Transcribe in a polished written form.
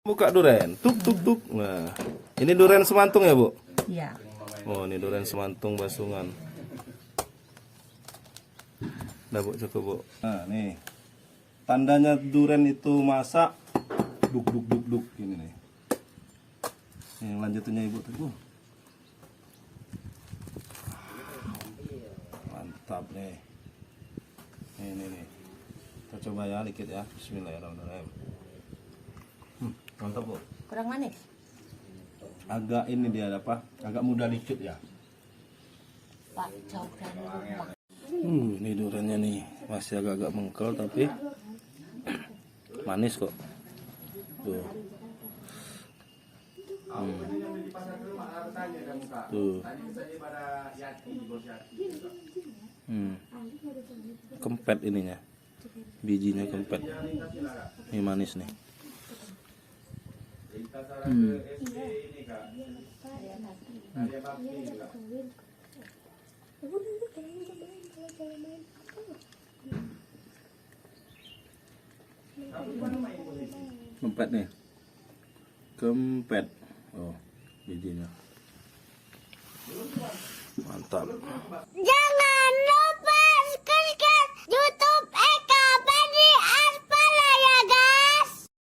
Buka duren, tuk tuk tuk. Nah, ini duren semantung ya, Bu? Iya. Oh, ini duren semantung Basungan. Udah, Bu, cukup, Bu. Nah, nih. Tandanya duren itu masak. Duk duk duk duk ini nih. Nih, lanjutannya Ibu tuh. Mantap nih. Nih. Kita coba ya dikit ya. Bismillahirrahmanirrahim. Mantap, Bu. Kurang manis. Agak ini dia apa? Agak mudah dikit ya. Pak cokelat rumah. Ini duriannya nih masih agak-agak mengkel tapi manis kok. Tuh. Tuh. Kempet ininya. Bijinya kempet. Ini manis nih. Kempet nih. Kempet. Oh, bijinya. Mantap. Jangan.